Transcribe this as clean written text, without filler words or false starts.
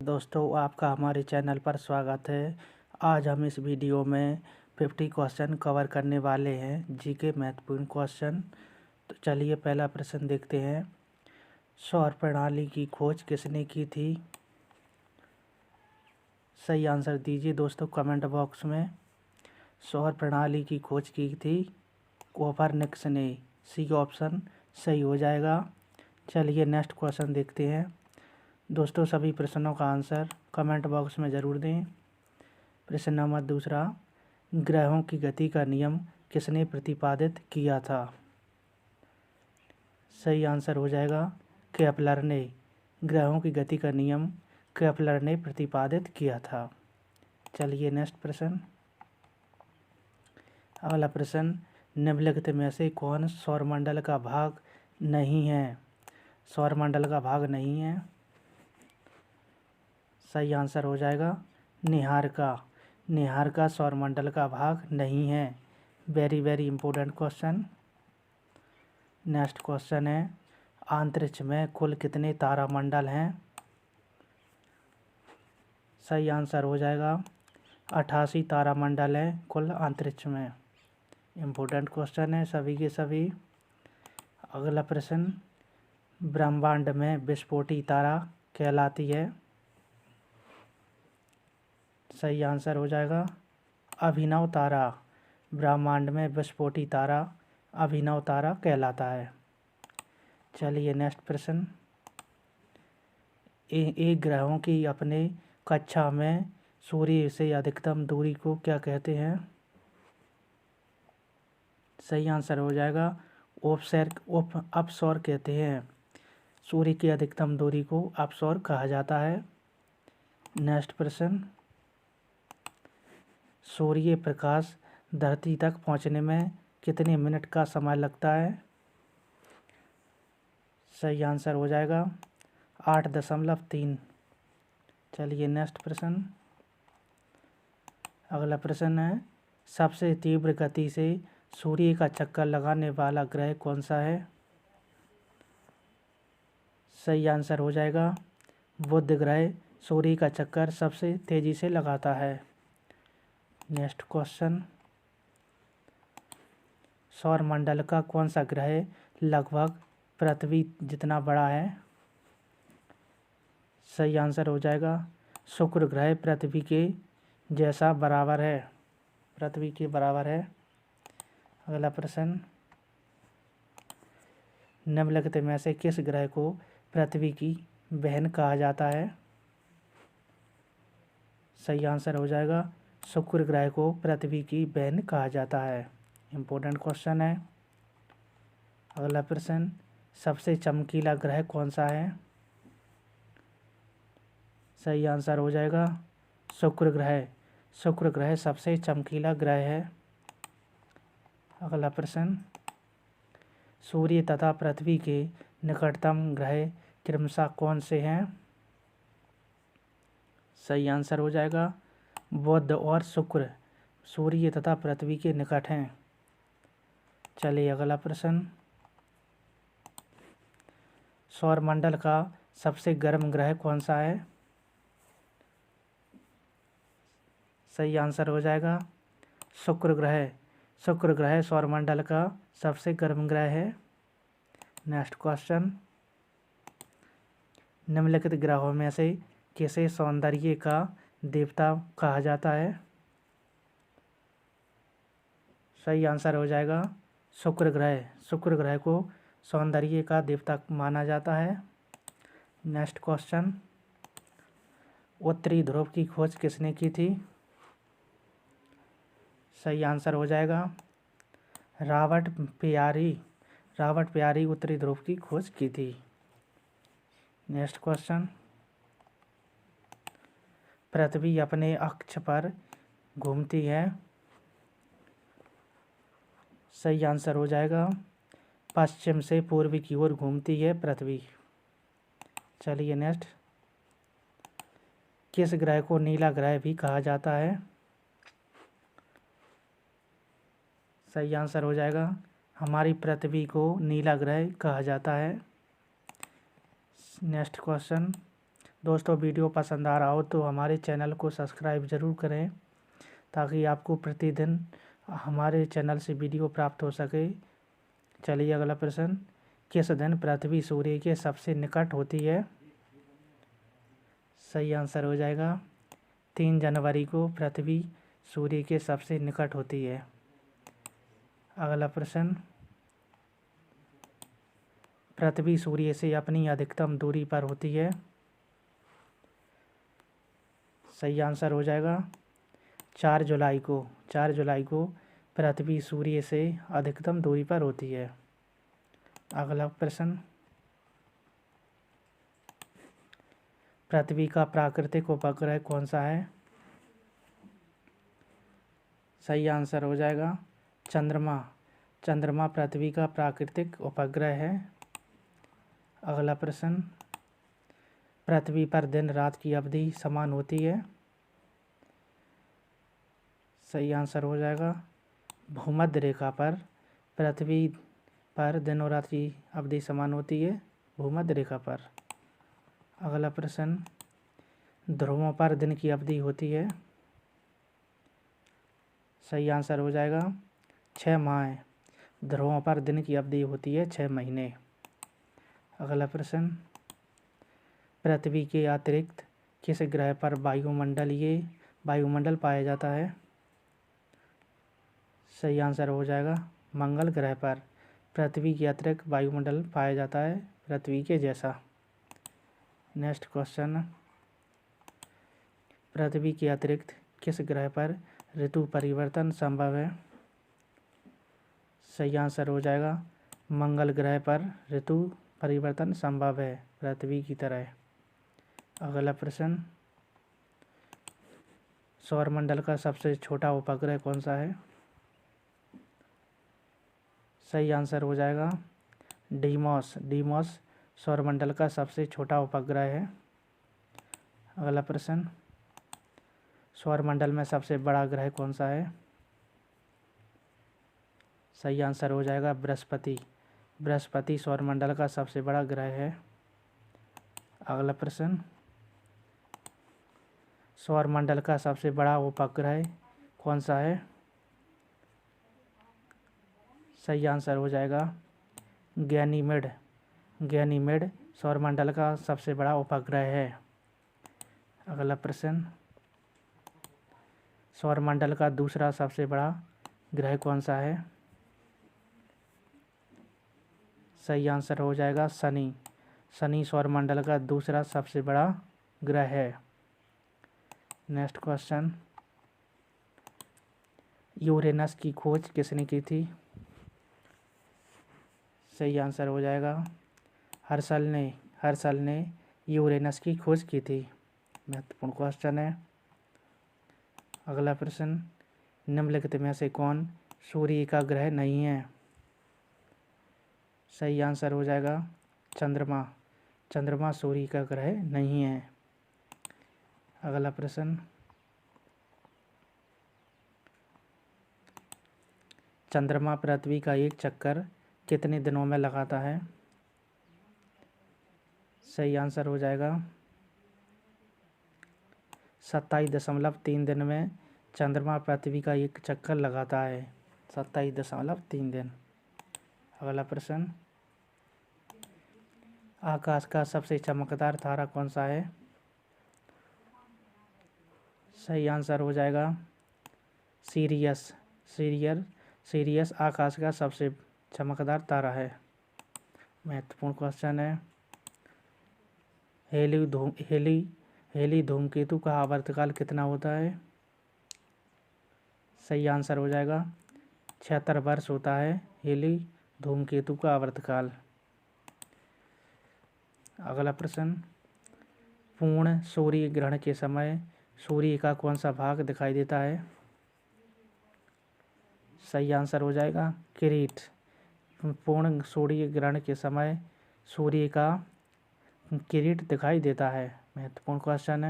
दोस्तों, आपका हमारे चैनल पर स्वागत है। आज हम इस वीडियो में 50 क्वेश्चन कवर करने वाले हैं, जीके महत्वपूर्ण क्वेश्चन। तो चलिए पहला प्रश्न देखते हैं। सौर प्रणाली की खोज किसने की थी? सही आंसर दीजिए दोस्तों कमेंट बॉक्स में। सौर प्रणाली की खोज की थी कोपरनिकस ने। सी ऑप्शन सही हो जाएगा। चलिए नेक्स्ट क्वेश्चन देखते हैं। दोस्तों सभी प्रश्नों का आंसर कमेंट बॉक्स में ज़रूर दें। प्रश्न नंबर दूसरा, ग्रहों की गति का नियम किसने प्रतिपादित किया था? सही आंसर हो जाएगा केपलर ने। ग्रहों की गति का नियम केपलर ने प्रतिपादित किया था। चलिए नेक्स्ट प्रश्न। अगला प्रश्न, निम्नलिखित में से कौन सौरमंडल का भाग नहीं है? सौरमंडल का भाग नहीं है। सही आंसर हो जाएगा निहारिका। निहारिका सौरमंडल का भाग नहीं है। Very important question. Next question है, अंतरिक्ष में कुल कितने तारामंडल हैं? सही आंसर हो जाएगा 88 तारामंडल हैं कुल अंतरिक्ष में। इम्पोर्टेंट क्वेश्चन है सभी के सभी। अगला प्रश्न, ब्रह्मांड में विस्फोटी तारा कहलाती है? सही आंसर हो जाएगा अभिनव तारा। ब्रह्मांड में विस्फोटी तारा अभिनव तारा कहलाता है। चलिए नेक्स्ट प्रश्न, एक ग्रहों की अपने कक्षा में सूर्य से अधिकतम दूरी को क्या कहते हैं? सही आंसर हो जाएगा अपसौर कहते हैं। सूर्य की अधिकतम दूरी को अपसौर कहा जाता है। नेक्स्ट प्रश्न, सूर्य प्रकाश धरती तक पहुंचने में कितने मिनट का समय लगता है? सही आंसर हो जाएगा 8.3। चलिए नेक्स्ट प्रश्न। अगला प्रश्न है, सबसे तीव्र गति से सूर्य का चक्कर लगाने वाला ग्रह कौन सा है? सही आंसर हो जाएगा बुध ग्रह सूर्य का चक्कर सबसे तेजी से लगाता है। नेक्स्ट क्वेश्चन, सौरमंडल का कौन सा ग्रह लगभग पृथ्वी जितना बड़ा है? सही आंसर हो जाएगा शुक्र ग्रह पृथ्वी के जैसा बराबर है, पृथ्वी के बराबर है। अगला प्रश्न, निम्नलिखित में से किस ग्रह को पृथ्वी की बहन कहा जाता है? सही आंसर हो जाएगा शुक्र ग्रह को पृथ्वी की बहन कहा जाता है। इम्पोर्टेंट क्वेश्चन है। अगला प्रश्न, सबसे चमकीला ग्रह कौन सा है? सही आंसर हो जाएगा शुक्र ग्रह। शुक्र ग्रह सबसे चमकीला ग्रह है। अगला प्रश्न, सूर्य तथा पृथ्वी के निकटतम ग्रह क्रमशः कौन से हैं? सही आंसर हो जाएगा बुध और शुक्र सूर्य तथा पृथ्वी के निकट हैं। चलिए अगला प्रश्न, सौरमंडल का सबसे गर्म ग्रह कौन सा है? सही आंसर हो जाएगा शुक्र ग्रह। शुक्र ग्रह सौरमंडल का सबसे गर्म ग्रह है। नेक्स्ट क्वेश्चन, निम्नलिखित ग्रहों में से किसे सौंदर्य का देवता कहा जाता है? सही आंसर हो जाएगा शुक्र ग्रह। शुक्र ग्रह को सौंदर्य का देवता माना जाता है। नेक्स्ट क्वेश्चन, उत्तरी ध्रुव की खोज किसने की थी? सही आंसर हो जाएगा रॉबर्ट पियरी। रॉबर्ट पियरी उत्तरी ध्रुव की खोज की थी। नेक्स्ट क्वेश्चन, पृथ्वी अपने अक्ष पर घूमती है? सही आंसर हो जाएगा पश्चिम से पूर्व की ओर घूमती है पृथ्वी। चलिए नेक्स्ट, किस ग्रह को नीला ग्रह भी कहा जाता है? सही आंसर हो जाएगा हमारी पृथ्वी को नीला ग्रह कहा जाता है। नेक्स्ट क्वेश्चन, दोस्तों वीडियो पसंद आ रहा हो तो हमारे चैनल को सब्सक्राइब ज़रूर करें ताकि आपको प्रतिदिन हमारे चैनल से वीडियो प्राप्त हो सके। चलिए अगला प्रश्न, किस दिन पृथ्वी सूर्य के सबसे निकट होती है? सही आंसर हो जाएगा 3 जनवरी को पृथ्वी सूर्य के सबसे निकट होती है। अगला प्रश्न, पृथ्वी सूर्य से अपनी अधिकतम दूरी पर होती है? सही आंसर हो जाएगा 4 जुलाई को। 4 जुलाई को पृथ्वी सूर्य से अधिकतम दूरी पर होती है। अगला प्रश्न, पृथ्वी का प्राकृतिक उपग्रह कौन सा है? सही आंसर हो जाएगा चंद्रमा। चंद्रमा पृथ्वी का प्राकृतिक उपग्रह है। अगला प्रश्न, पृथ्वी पर दिन रात की अवधि समान होती है? सही आंसर हो जाएगा भूमध्य रेखा पर पृथ्वी पर दिन और रात की अवधि समान होती है, भूमध्य रेखा पर। अगला प्रश्न, ध्रुवों पर दिन की अवधि होती है? सही आंसर हो जाएगा 6 माह। ध्रुवों पर दिन की अवधि होती है 6 महीने। अगला प्रश्न, पृथ्वी के अतिरिक्त किस ग्रह पर वायुमंडल पाया जाता है? सही आंसर हो जाएगा मंगल ग्रह पर पृथ्वी के अतिरिक्त वायुमंडल पाया जाता है, पृथ्वी के जैसा। नेक्स्ट क्वेश्चन, पृथ्वी के अतिरिक्त किस ग्रह पर ऋतु परिवर्तन संभव है? सही आंसर हो जाएगा मंगल ग्रह पर ऋतु परिवर्तन संभव है, पृथ्वी की तरह। अगला प्रश्न, सौरमंडल का सबसे छोटा उपग्रह कौन सा है? सही आंसर हो जाएगा डीमोस। डीमोस सौरमंडल का सबसे छोटा उपग्रह है। अगला प्रश्न, सौरमंडल में सबसे बड़ा ग्रह कौन सा है? सही आंसर हो जाएगा बृहस्पति। बृहस्पति सौरमंडल का सबसे बड़ा ग्रह है। अगला प्रश्न, सौरमंडल का सबसे बड़ा उपग्रह कौन सा है? सही आंसर हो जाएगा गैनीमेड। गैनीमेड सौरमंडल का सबसे बड़ा उपग्रह है। अगला प्रश्न, सौरमंडल का दूसरा सबसे बड़ा ग्रह कौन सा है? सही आंसर हो जाएगा शनि। शनि सौरमंडल का दूसरा सबसे बड़ा ग्रह है। नेक्स्ट क्वेश्चन, यूरेनस की खोज किसने की थी? सही आंसर हो जाएगा हर्शल ने यूरेनस की खोज की थी। महत्वपूर्ण क्वेश्चन है। अगला प्रश्न, निम्नलिखित में से कौन सूर्य का ग्रह नहीं है? सही आंसर हो जाएगा चंद्रमा। चंद्रमा सूर्य का ग्रह नहीं है। अगला प्रश्न, चंद्रमा पृथ्वी का एक चक्कर कितने दिनों में लगाता है? सही आंसर हो जाएगा 27.3 दिन में चंद्रमा पृथ्वी का एक चक्कर लगाता है, 27.3 दिन। अगला प्रश्न, आकाश का सबसे चमकदार तारा कौन सा है? सही आंसर हो जाएगा सीरियस। सीरियस आकाश का सबसे चमकदार तारा है। महत्वपूर्ण क्वेश्चन है। हेली धूमकेतु का आवर्तकाल कितना होता है? सही आंसर हो जाएगा 76 वर्ष होता है हेली धूमकेतु का आवर्तकाल। अगला प्रश्न, पूर्ण सूर्य ग्रहण के समय सूर्य का कौन सा भाग दिखाई देता है? सही आंसर हो जाएगा किरीट। पूर्ण सूर्य ग्रहण के समय सूर्य का किरीट दिखाई देता है। महत्वपूर्ण क्वेश्चन है।